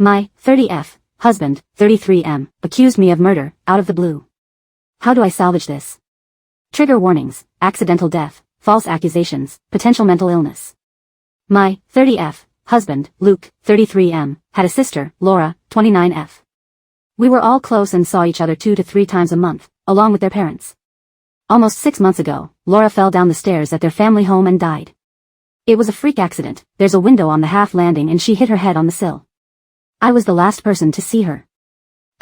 My 30F husband, 33M, accused me of murder, out of the blue. How do I salvage this? Trigger warnings, accidental death, false accusations, potential mental illness. My 30F husband, Luke, 33M, had a sister, Laura, 29F. We were all close and saw each other 2 to 3 times a month, along with their parents. Almost 6 months ago, Laura fell down the stairs at their family home and died. It was a freak accident. There's a window on the half landing and she hit her head on the sill. I was the last person to see her.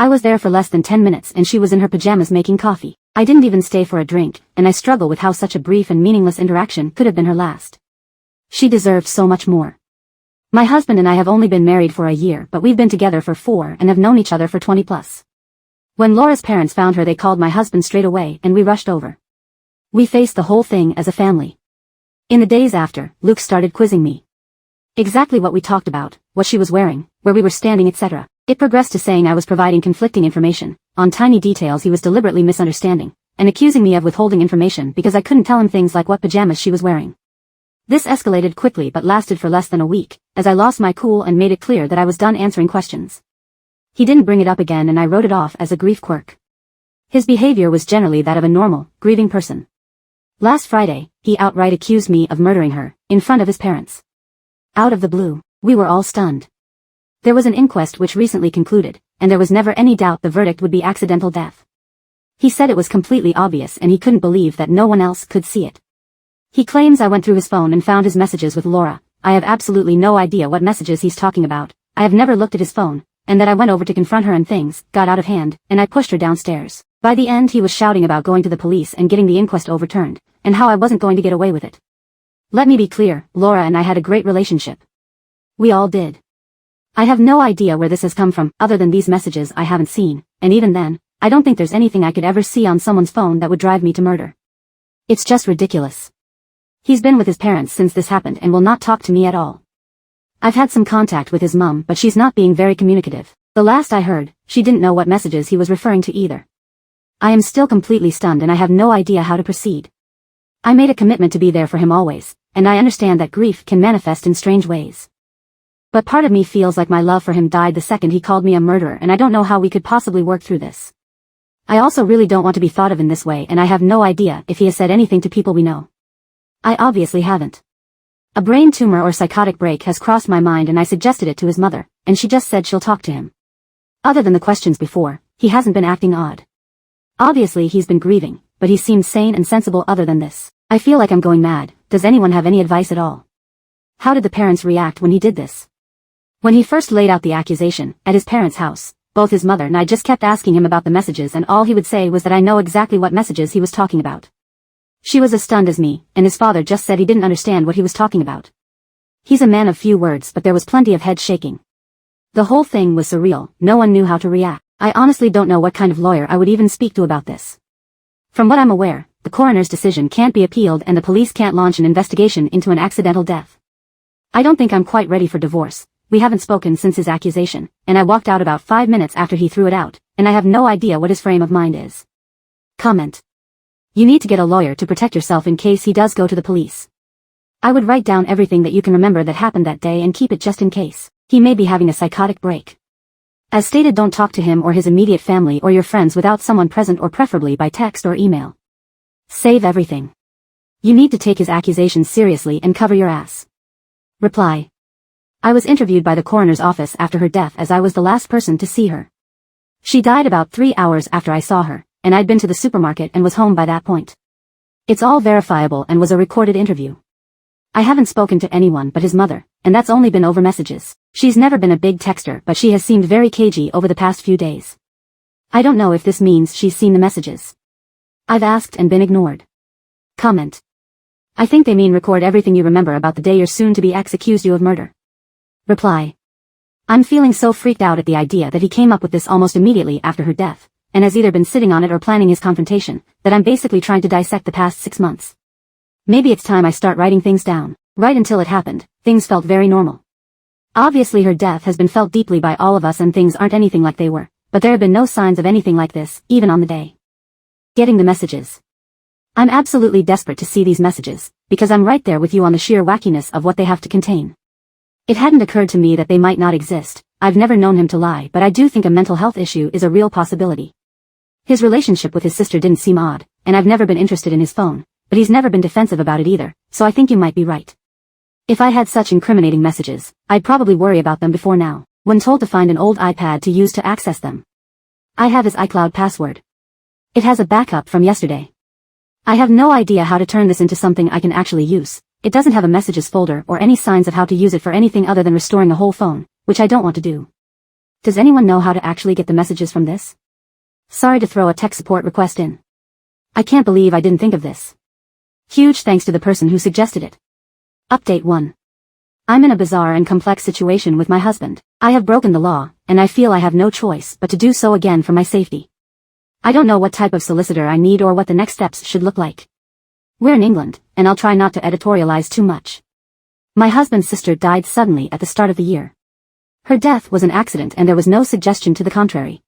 I was there for less than 10 minutes and she was in her pajamas making coffee. I didn't even stay for a drink, and I struggle with how such a brief and meaningless interaction could have been her last. She deserved so much more. My husband and I have only been married for a year, but we've been together for 4 and have known each other for 20 plus. When Laura's parents found her, they called my husband straight away and we rushed over. We faced the whole thing as a family. In the days after, Luke started quizzing me. Exactly what we talked about, what she was wearing, where we were standing, etc. It progressed to saying I was providing conflicting information, on tiny details he was deliberately misunderstanding, and accusing me of withholding information because I couldn't tell him things like what pajamas she was wearing. This escalated quickly but lasted for less than a week, as I lost my cool and made it clear that I was done answering questions. He didn't bring it up again and I wrote it off as a grief quirk. His behavior was generally that of a normal, grieving person. Last Friday, he outright accused me of murdering her, in front of his parents. Out of the blue, we were all stunned. There was an inquest which recently concluded, and there was never any doubt the verdict would be accidental death. He said it was completely obvious and he couldn't believe that no one else could see it. He claims I went through his phone and found his messages with Laura. I have absolutely no idea what messages he's talking about. I have never looked at his phone, and that I went over to confront her and things got out of hand, and I pushed her downstairs. By the end he was shouting about going to the police and getting the inquest overturned, and how I wasn't going to get away with it. Let me be clear, Laura and I had a great relationship. We all did. I have no idea where this has come from, other than these messages I haven't seen, and even then, I don't think there's anything I could ever see on someone's phone that would drive me to murder. It's just ridiculous. He's been with his parents since this happened and will not talk to me at all. I've had some contact with his mum, but she's not being very communicative. The last I heard, she didn't know what messages he was referring to either. I am still completely stunned and I have no idea how to proceed. I made a commitment to be there for him always, and I understand that grief can manifest in strange ways. But part of me feels like my love for him died the second he called me a murderer, and I don't know how we could possibly work through this. I also really don't want to be thought of in this way, and I have no idea if he has said anything to people we know. I obviously haven't. A brain tumor or psychotic break has crossed my mind and I suggested it to his mother, and she just said she'll talk to him. Other than the questions before, he hasn't been acting odd. Obviously he's been grieving, but he seems sane and sensible other than this. I feel like I'm going mad. Does anyone have any advice at all? How did the parents react when he did this? When he first laid out the accusation, at his parents' house, both his mother and I just kept asking him about the messages, and all he would say was that I know exactly what messages he was talking about. She was as stunned as me, and his father just said he didn't understand what he was talking about. He's a man of few words, but there was plenty of head shaking. The whole thing was surreal. No one knew how to react. I honestly don't know what kind of lawyer I would even speak to about this. From what I'm aware, the coroner's decision can't be appealed and the police can't launch an investigation into an accidental death. I don't think I'm quite ready for divorce. We haven't spoken since his accusation, and I walked out about 5 minutes after he threw it out, and I have no idea what his frame of mind is. Comment. You need to get a lawyer to protect yourself in case he does go to the police. I would write down everything that you can remember that happened that day and keep it just in case. He may be having a psychotic break. As stated, don't talk to him or his immediate family or your friends without someone present, or preferably by text or email. Save everything. You need to take his accusations seriously and cover your ass. Reply. I was interviewed by the coroner's office after her death, as I was the last person to see her. She died about 3 hours after I saw her, and I'd been to the supermarket and was home by that point. It's all verifiable and was a recorded interview. I haven't spoken to anyone but his mother, and that's only been over messages. She's never been a big texter, but she has seemed very cagey over the past few days. I don't know if this means she's seen the messages. I've asked and been ignored. Comment. I think they mean record everything you remember about the day your soon-to-be ex accused you of murder. Reply. I'm feeling so freaked out at the idea that he came up with this almost immediately after her death, and has either been sitting on it or planning his confrontation, that I'm basically trying to dissect the past 6 months. Maybe it's time I start writing things down. Right until it happened, things felt very normal. Obviously her death has been felt deeply by all of us and things aren't anything like they were, but there have been no signs of anything like this, even on the day. Getting the messages. I'm absolutely desperate to see these messages, because I'm right there with you on the sheer wackiness of what they have to contain. It hadn't occurred to me that they might not exist, I've never known him to lie, but I do think a mental health issue is a real possibility. His relationship with his sister didn't seem odd, and I've never been interested in his phone, but he's never been defensive about it either, so I think you might be right. If I had such incriminating messages, I'd probably worry about them before now, when told to find an old iPad to use to access them. I have his iCloud password. It has a backup from yesterday. I have no idea how to turn this into something I can actually use. It doesn't have a messages folder or any signs of how to use it for anything other than restoring a whole phone, which I don't want to do. Does anyone know how to actually get the messages from this? Sorry to throw a tech support request in. I can't believe I didn't think of this. Huge thanks to the person who suggested it. Update 1. I'm in a bizarre and complex situation with my husband. I have broken the law, and I feel I have no choice but to do so again for my safety. I don't know what type of solicitor I need or what the next steps should look like. We're in England, and I'll try not to editorialize too much. My husband's sister died suddenly at the start of the year. Her death was an accident and there was no suggestion to the contrary.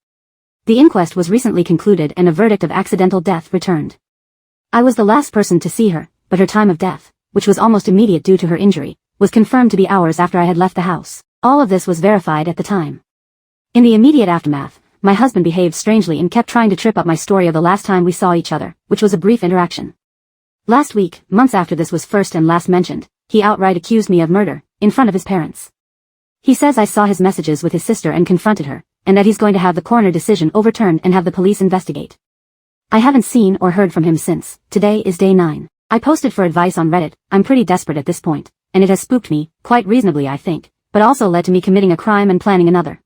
The inquest was recently concluded and a verdict of accidental death returned. I was the last person to see her, but her time of death, which was almost immediate due to her injury, was confirmed to be hours after I had left the house. All of this was verified at the time. In the immediate aftermath, my husband behaved strangely and kept trying to trip up my story of the last time we saw each other, which was a brief interaction. Last week, months after this was first and last mentioned, he outright accused me of murder, in front of his parents. He says I saw his messages with his sister and confronted her, and that he's going to have the coroner decision overturned and have the police investigate. I haven't seen or heard from him since. Today is day 9. I posted for advice on Reddit. I'm pretty desperate at this point, and it has spooked me, quite reasonably I think, but also led to me committing a crime and planning another.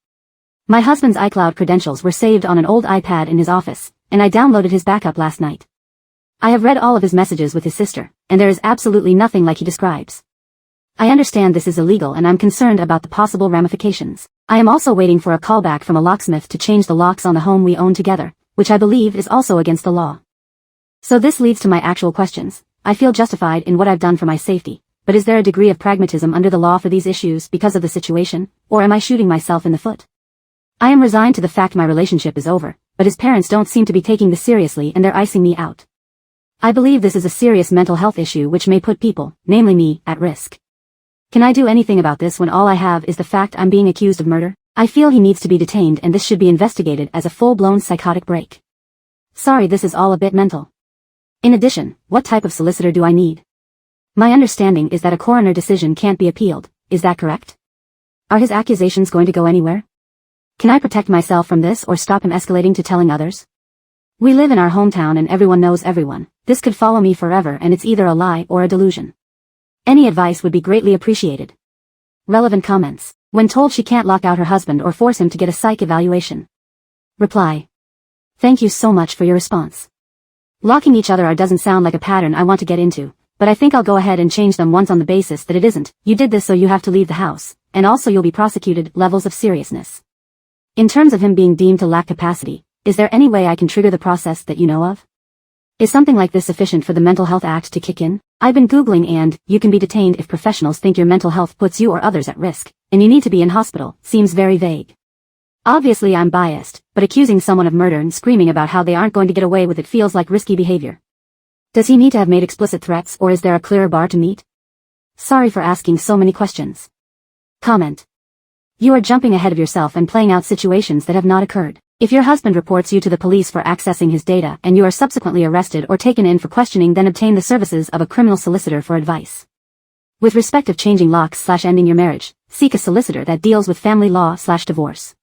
My husband's iCloud credentials were saved on an old iPad in his office, and I downloaded his backup last night. I have read all of his messages with his sister, and there is absolutely nothing like he describes. I understand this is illegal and I'm concerned about the possible ramifications. I am also waiting for a callback from a locksmith to change the locks on the home we own together, which I believe is also against the law. So this leads to my actual questions. I feel justified in what I've done for my safety, but is there a degree of pragmatism under the law for these issues because of the situation, or am I shooting myself in the foot? I am resigned to the fact my relationship is over, but his parents don't seem to be taking this seriously and they're icing me out. I believe this is a serious mental health issue which may put people, namely me, at risk. Can I do anything about this when all I have is the fact I'm being accused of murder? I feel he needs to be detained and this should be investigated as a full-blown psychotic break. Sorry, this is all a bit mental. In addition, what type of solicitor do I need? My understanding is that a coroner decision can't be appealed, is that correct? Are his accusations going to go anywhere? Can I protect myself from this or stop him escalating to telling others? We live in our hometown and everyone knows everyone. This could follow me forever and it's either a lie or a delusion. Any advice would be greatly appreciated. Relevant comments. When told she can't lock out her husband or force him to get a psych evaluation. Reply. Thank you so much for your response. Locking each other out doesn't sound like a pattern I want to get into, but I think I'll go ahead and change them once on the basis that it isn't. You did this so you have to leave the house, and also you'll be prosecuted. Levels of seriousness. In terms of him being deemed to lack capacity, is there any way I can trigger the process that you know of? Is something like this sufficient for the Mental Health Act to kick in? I've been Googling and, you can be detained if professionals think your mental health puts you or others at risk, and you need to be in hospital, seems very vague. Obviously I'm biased, but accusing someone of murder and screaming about how they aren't going to get away with it feels like risky behavior. Does he need to have made explicit threats or is there a clearer bar to meet? Sorry for asking so many questions. Comment. You are jumping ahead of yourself and playing out situations that have not occurred. If your husband reports you to the police for accessing his data and you are subsequently arrested or taken in for questioning, then obtain the services of a criminal solicitor for advice. With respect of changing locks/ending your marriage, seek a solicitor that deals with family law/divorce.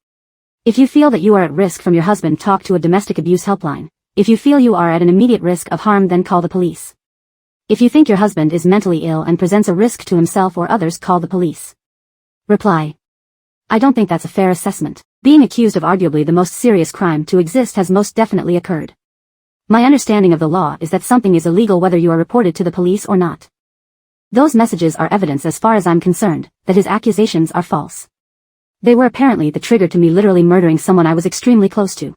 If you feel that you are at risk from your husband, talk to a domestic abuse helpline. If you feel you are at an immediate risk of harm, then call the police. If you think your husband is mentally ill and presents a risk to himself or others, call the police. Reply. I don't think that's a fair assessment. Being accused of arguably the most serious crime to exist has most definitely occurred. My understanding of the law is that something is illegal whether you are reported to the police or not. Those messages are evidence as far as I'm concerned, that his accusations are false. They were apparently the trigger to me literally murdering someone I was extremely close to.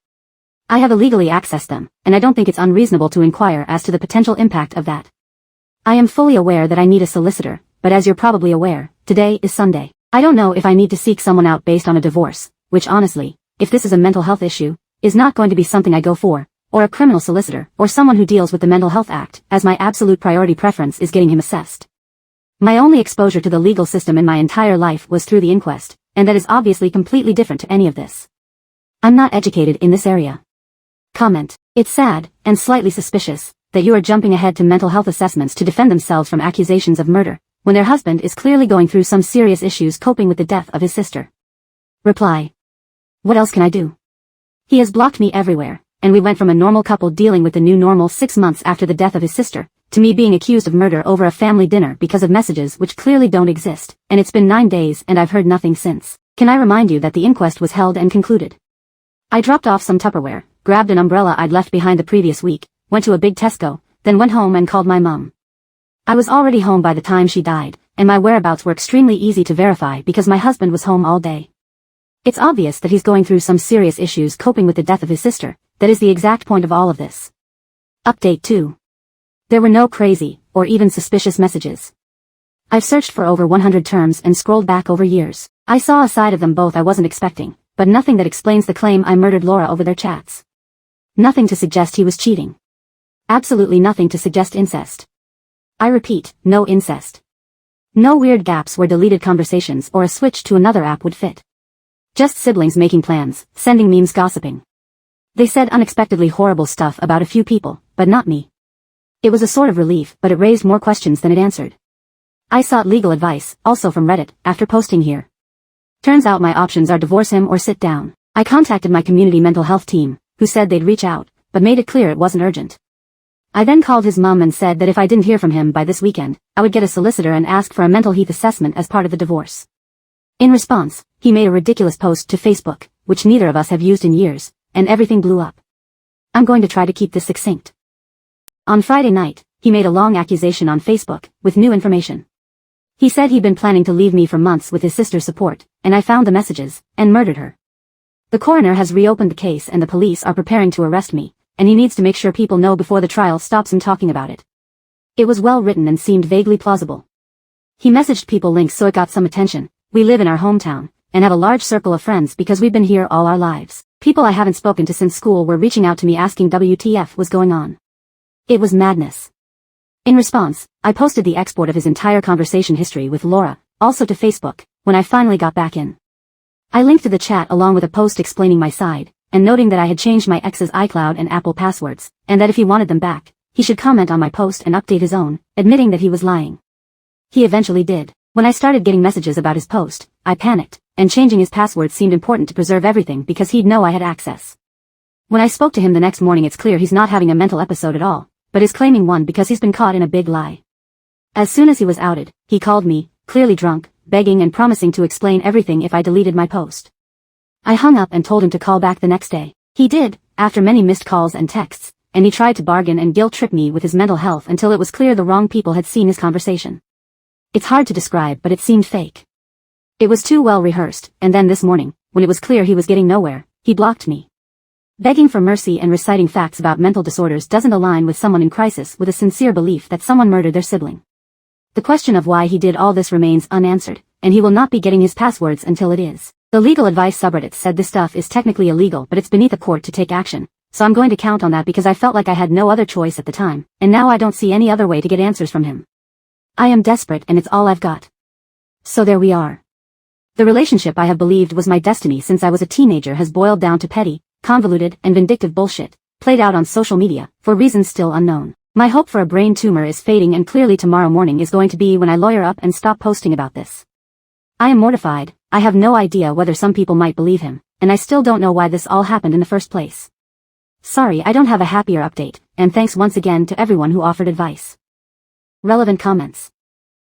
I have illegally accessed them, and I don't think it's unreasonable to inquire as to the potential impact of that. I am fully aware that I need a solicitor, but as you're probably aware, today is Sunday. I don't know if I need to seek someone out based on a divorce, which honestly, if this is a mental health issue, is not going to be something I go for, or a criminal solicitor, or someone who deals with the Mental Health Act, as my absolute priority preference is getting him assessed. My only exposure to the legal system in my entire life was through the inquest, and that is obviously completely different to any of this. I'm not educated in this area. Comment. It's sad, and slightly suspicious, that you are jumping ahead to mental health assessments to defend themselves from accusations of murder, when their husband is clearly going through some serious issues coping with the death of his sister. Reply. What else can I do? He has blocked me everywhere, and we went from a normal couple dealing with the new normal 6 months after the death of his sister, to me being accused of murder over a family dinner because of messages which clearly don't exist, and it's been 9 days and I've heard nothing since. Can I remind you that the inquest was held and concluded? I dropped off some Tupperware, grabbed an umbrella I'd left behind the previous week, went to a big Tesco, then went home and called my mum. I was already home by the time she died, and my whereabouts were extremely easy to verify because my husband was home all day. It's obvious that he's going through some serious issues coping with the death of his sister. That is the exact point of all of this. Update 2. There were no crazy, or even suspicious messages. I've searched for over 100 terms and scrolled back over years. I saw a side of them both I wasn't expecting, but nothing that explains the claim I murdered Laura over their chats. Nothing to suggest he was cheating. Absolutely nothing to suggest incest. I repeat, no incest. No weird gaps where deleted conversations or a switch to another app would fit. Just siblings making plans, sending memes, gossiping. They said unexpectedly horrible stuff about a few people, but not me. It was a sort of relief, but it raised more questions than it answered. I sought legal advice, also from Reddit, after posting here. Turns out my options are divorce him or sit down. I contacted my community mental health team, who said they'd reach out, but made it clear it wasn't urgent. I then called his mum and said that if I didn't hear from him by this weekend, I would get a solicitor and ask for a mental health assessment as part of the divorce. In response, he made a ridiculous post to Facebook, which neither of us have used in years, and everything blew up. I'm going to try to keep this succinct. On Friday night, he made a long accusation on Facebook, with new information. He said he'd been planning to leave me for months with his sister's support, and I found the messages, and murdered her. The coroner has reopened the case and the police are preparing to arrest me, and he needs to make sure people know before the trial stops him talking about it. It was well written and seemed vaguely plausible. He messaged people links so it got some attention. We live in our hometown, and have a large circle of friends because we've been here all our lives. People I haven't spoken to since school were reaching out to me asking WTF was going on. It was madness. In response, I posted the export of his entire conversation history with Laura, also to Facebook, when I finally got back in. I linked to the chat along with a post explaining my side, and noting that I had changed my ex's iCloud and Apple passwords, and that if he wanted them back, he should comment on my post and update his own, admitting that he was lying. He eventually did. When I started getting messages about his post, I panicked, and changing his password seemed important to preserve everything because he'd know I had access. When I spoke to him the next morning, it's clear he's not having a mental episode at all, but is claiming one because he's been caught in a big lie. As soon as he was outed, he called me, clearly drunk, begging and promising to explain everything if I deleted my post. I hung up and told him to call back the next day. He did, after many missed calls and texts, and he tried to bargain and guilt-trip me with his mental health until it was clear the wrong people had seen his conversation. It's hard to describe, but it seemed fake. It was too well rehearsed, and then this morning, when it was clear he was getting nowhere, he blocked me. Begging for mercy and reciting facts about mental disorders doesn't align with someone in crisis with a sincere belief that someone murdered their sibling. The question of why he did all this remains unanswered, and he will not be getting his passwords until it is. The legal advice subreddit said this stuff is technically illegal, but it's beneath a court to take action, so I'm going to count on that because I felt like I had no other choice at the time, and now I don't see any other way to get answers from him. I am desperate and it's all I've got. So there we are. The relationship I have believed was my destiny since I was a teenager has boiled down to petty, convoluted, and vindictive bullshit, played out on social media, for reasons still unknown. My hope for a brain tumor is fading and clearly tomorrow morning is going to be when I lawyer up and stop posting about this. I am mortified, I have no idea whether some people might believe him, and I still don't know why this all happened in the first place. Sorry I don't have a happier update, and thanks once again to everyone who offered advice. Relevant comments.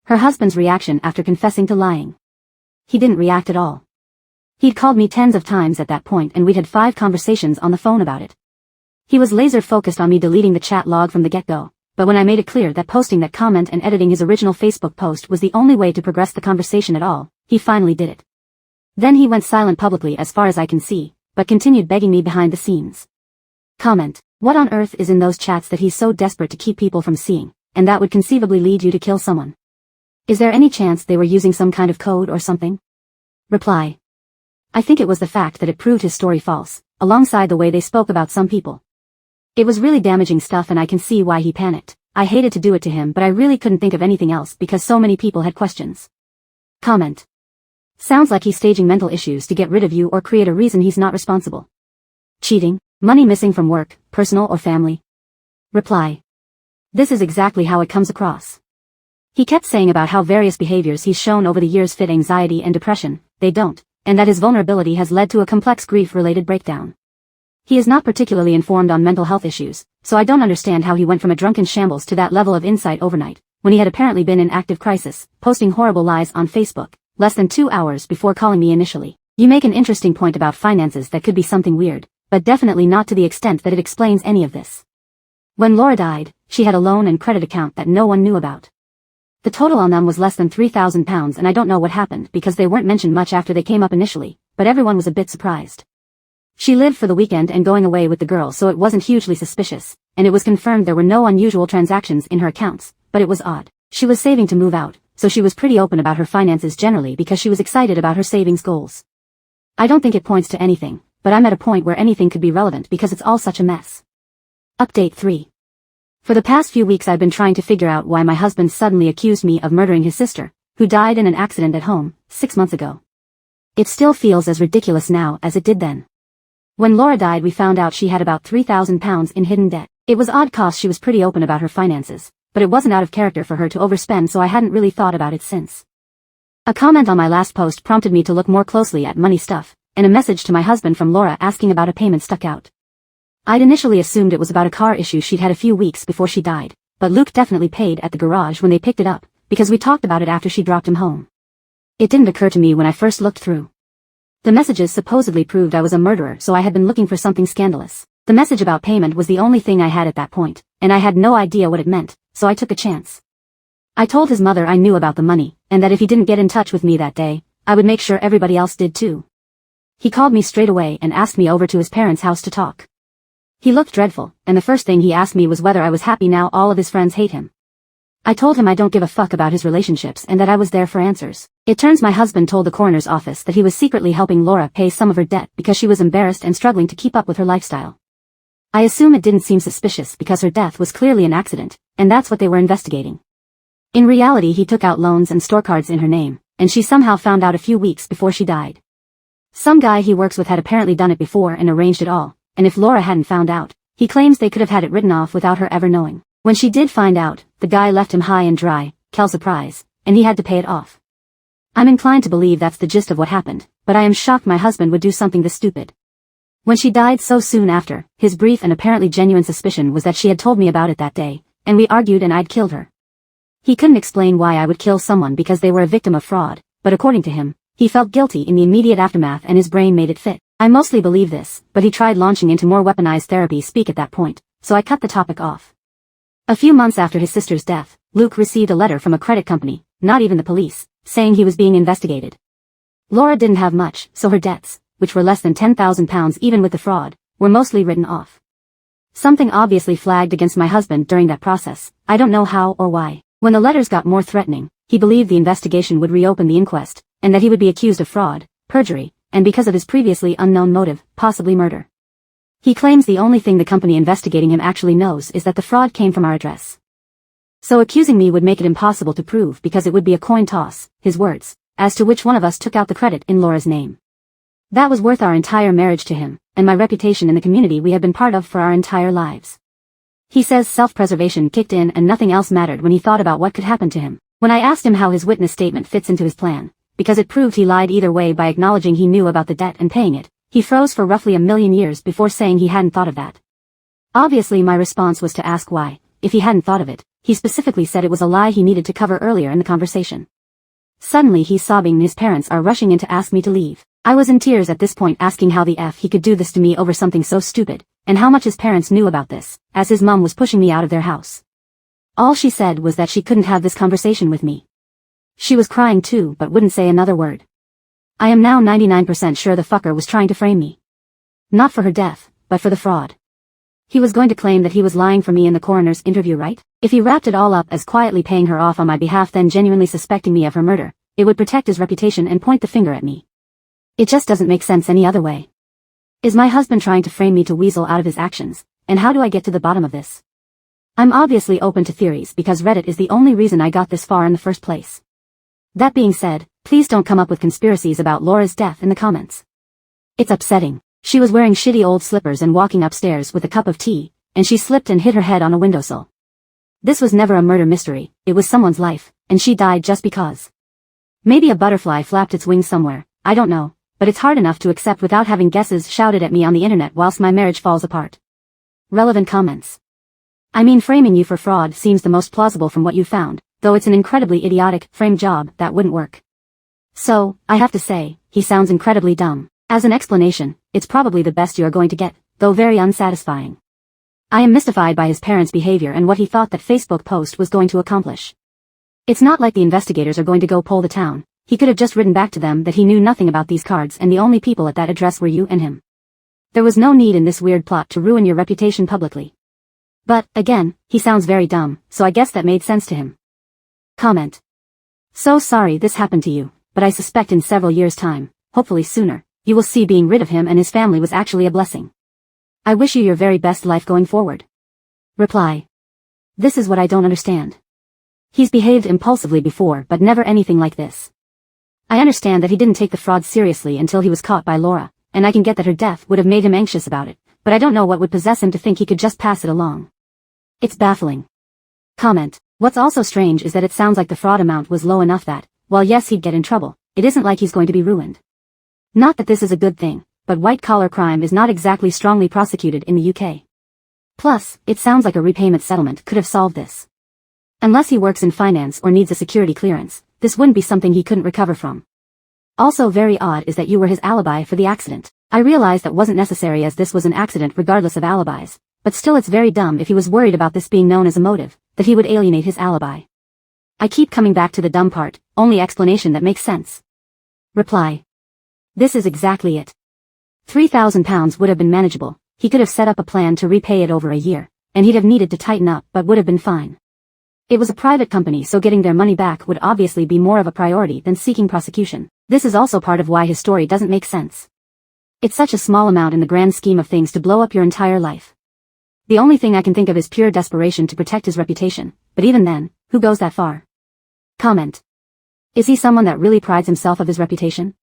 Her husband's reaction after confessing to lying. He didn't react at all. He'd called me tens of times at that point and we'd had 5 conversations on the phone about it. He was laser focused on me deleting the chat log from the get-go, but when I made it clear that posting that comment and editing his original Facebook post was the only way to progress the conversation at all, he finally did it. Then he went silent publicly as far as I can see, but continued begging me behind the scenes. Comment. What on earth is in those chats that he's so desperate to keep people from seeing, and that would conceivably lead you to kill someone? Is there any chance they were using some kind of code or something? Reply. I think it was the fact that it proved his story false, alongside the way they spoke about some people. It was really damaging stuff and I can see why he panicked. I hated to do it to him but I really couldn't think of anything else because so many people had questions. Comment. Sounds like he's staging mental issues to get rid of you or create a reason he's not responsible. Cheating, money missing from work, personal or family. Reply. This is exactly how it comes across. He kept saying about how various behaviors he's shown over the years fit anxiety and depression, they don't, and that his vulnerability has led to a complex grief-related breakdown. He is not particularly informed on mental health issues, so I don't understand how he went from a drunken shambles to that level of insight overnight, when he had apparently been in active crisis, posting horrible lies on Facebook, less than 2 hours before calling me initially. You make an interesting point about finances that could be something weird, but definitely not to the extent that it explains any of this. When Laura died, she had a loan and credit account that no one knew about. The total on them was less than £3,000 and I don't know what happened because they weren't mentioned much after they came up initially, but everyone was a bit surprised. She lived for the weekend and going away with the girl, so it wasn't hugely suspicious, and it was confirmed there were no unusual transactions in her accounts, but it was odd. She was saving to move out, so she was pretty open about her finances generally because she was excited about her savings goals. I don't think it points to anything, but I'm at a point where anything could be relevant because it's all such a mess. Update 3. For the past few weeks I've been trying to figure out why my husband suddenly accused me of murdering his sister, who died in an accident at home, 6 months ago. It still feels as ridiculous now as it did then. When Laura died we found out she had about £3,000 in hidden debt. It was odd cause she was pretty open about her finances, but it wasn't out of character for her to overspend, so I hadn't really thought about it since. A comment on my last post prompted me to look more closely at money stuff, and a message to my husband from Laura asking about a payment stuck out. I'd initially assumed it was about a car issue she'd had a few weeks before she died, but Luke definitely paid at the garage when they picked it up, because we talked about it after she dropped him home. It didn't occur to me when I first looked through. The messages supposedly proved I was a murderer, so I had been looking for something scandalous. The message about payment was the only thing I had at that point, and I had no idea what it meant, so I took a chance. I told his mother I knew about the money, and that if he didn't get in touch with me that day, I would make sure everybody else did too. He called me straight away and asked me over to his parents' house to talk. He looked dreadful, and the first thing he asked me was whether I was happy now all of his friends hate him. I told him I don't give a fuck about his relationships and that I was there for answers. It turns my husband told the coroner's office that he was secretly helping Laura pay some of her debt because she was embarrassed and struggling to keep up with her lifestyle. I assume it didn't seem suspicious because her death was clearly an accident, and that's what they were investigating. In reality he took out loans and store cards in her name, and she somehow found out a few weeks before she died. Some guy he works with had apparently done it before and arranged it all, and if Laura hadn't found out, he claims they could have had it written off without her ever knowing. When she did find out, the guy left him high and dry, Kel surprise, and he had to pay it off. I'm inclined to believe that's the gist of what happened, but I am shocked my husband would do something this stupid. When she died so soon after, his brief and apparently genuine suspicion was that she had told me about it that day, and we argued and I'd killed her. He couldn't explain why I would kill someone because they were a victim of fraud, but according to him, he felt guilty in the immediate aftermath and his brain made it fit. I mostly believe this, but he tried launching into more weaponized therapy speak at that point, so I cut the topic off. A few months after his sister's death, Luke received a letter from a credit company, not even the police, saying he was being investigated. Laura didn't have much, so her debts, which were less than £10,000 even with the fraud, were mostly written off. Something obviously flagged against my husband during that process, I don't know how or why. When the letters got more threatening, he believed the investigation would reopen the inquest, and that he would be accused of fraud, perjury, and because of his previously unknown motive, possibly murder. He claims the only thing the company investigating him actually knows is that the fraud came from our address. So accusing me would make it impossible to prove because it would be a coin toss, his words, as to which one of us took out the credit in Laura's name. That was worth our entire marriage to him, and my reputation in the community we had been part of for our entire lives. He says self-preservation kicked in and nothing else mattered when he thought about what could happen to him. When I asked him how his witness statement fits into his plan, because it proved he lied either way by acknowledging he knew about the debt and paying it, he froze for roughly 1,000,000 years before saying he hadn't thought of that. Obviously my response was to ask why, if he hadn't thought of it. He specifically said it was a lie he needed to cover earlier in the conversation. Suddenly he's sobbing and his parents are rushing in to ask me to leave. I was in tears at this point asking how the F he could do this to me over something so stupid, and how much his parents knew about this, as his mum was pushing me out of their house. All she said was that she couldn't have this conversation with me. She was crying too but wouldn't say another word. I am now 99% sure the fucker was trying to frame me. Not for her death, but for the fraud. He was going to claim that he was lying for me in the coroner's interview, right? If he wrapped it all up as quietly paying her off on my behalf then genuinely suspecting me of her murder, it would protect his reputation and point the finger at me. It just doesn't make sense any other way. Is my husband trying to frame me to weasel out of his actions, and how do I get to the bottom of this? I'm obviously open to theories because Reddit is the only reason I got this far in the first place. That being said, Please don't come up with conspiracies about Laura's death in the comments. It's upsetting. She was wearing shitty old slippers and walking upstairs with a cup of tea, and she slipped and hit her head on a windowsill. This was never a murder mystery, it was someone's life, and she died just because. Maybe a butterfly flapped its wings somewhere, I don't know, but it's hard enough to accept without having guesses shouted at me on the internet whilst my marriage falls apart. Relevant comments. I mean, framing you for fraud seems the most plausible from what you found, though it's an incredibly idiotic, framed job that wouldn't work. So, I have to say, he sounds incredibly dumb. As an explanation, it's probably the best you are going to get, though very unsatisfying. I am mystified by his parents' behavior and what he thought that Facebook post was going to accomplish. It's not like the investigators are going to go poll the town. He could have just written back to them that he knew nothing about these cards and the only people at that address were you and him. There was no need in this weird plot to ruin your reputation publicly. But, again, he sounds very dumb, so I guess that made sense to him. Comment. So sorry this happened to you, but I suspect in several years' time, hopefully sooner, you will see being rid of him and his family was actually a blessing. I wish you your very best life going forward. Reply. This is what I don't understand. He's behaved impulsively before but never anything like this. I understand that he didn't take the fraud seriously until he was caught by Laura, and I can get that her death would have made him anxious about it, but I don't know what would possess him to think he could just pass it along. It's baffling. Comment. What's also strange is that it sounds like the fraud amount was low enough that, while yes he'd get in trouble, it isn't like he's going to be ruined. Not that this is a good thing, but white-collar crime is not exactly strongly prosecuted in the UK. Plus, it sounds like a repayment settlement could have solved this. Unless he works in finance or needs a security clearance, this wouldn't be something he couldn't recover from. Also very odd is that you were his alibi for the accident. I realize that wasn't necessary as this was an accident regardless of alibis, but still it's very dumb if he was worried about this being known as a motive, that he would alienate his alibi. I keep coming back to the dumb part, only explanation that makes sense. Reply. This is exactly it. £3,000 would have been manageable, he could have set up a plan to repay it over a year, and he'd have needed to tighten up but would have been fine. It was a private company so getting their money back would obviously be more of a priority than seeking prosecution. This is also part of why his story doesn't make sense. It's such a small amount in the grand scheme of things to blow up your entire life. The only thing I can think of is pure desperation to protect his reputation, but even then, who goes that far? Comment. Is he someone that really prides himself of his reputation?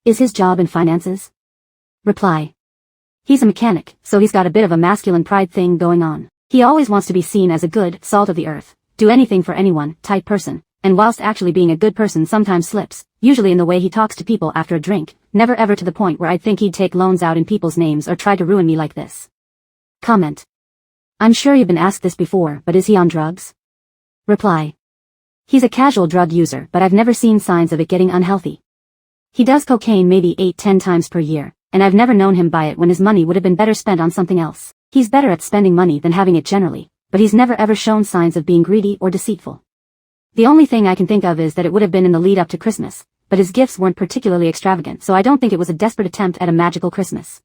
Is his job in finances? Reply. He's a mechanic, so he's got a bit of a masculine pride thing going on. He always wants to be seen as a good, salt of the earth, do anything for anyone, type person, and whilst actually being a good person sometimes slips, usually in the way he talks to people after a drink, never ever to the point where I'd think he'd take loans out in people's names or try to ruin me like this. Comment. I'm sure you've been asked this before, but is he on drugs? Reply. He's a casual drug user, but I've never seen signs of it getting unhealthy. He does cocaine maybe 8-10 times per year, and I've never known him buy it when his money would have been better spent on something else. He's better at spending money than having it generally, but he's never ever shown signs of being greedy or deceitful. The only thing I can think of is that it would have been in the lead up to Christmas, but his gifts weren't particularly extravagant, so I don't think it was a desperate attempt at a magical Christmas.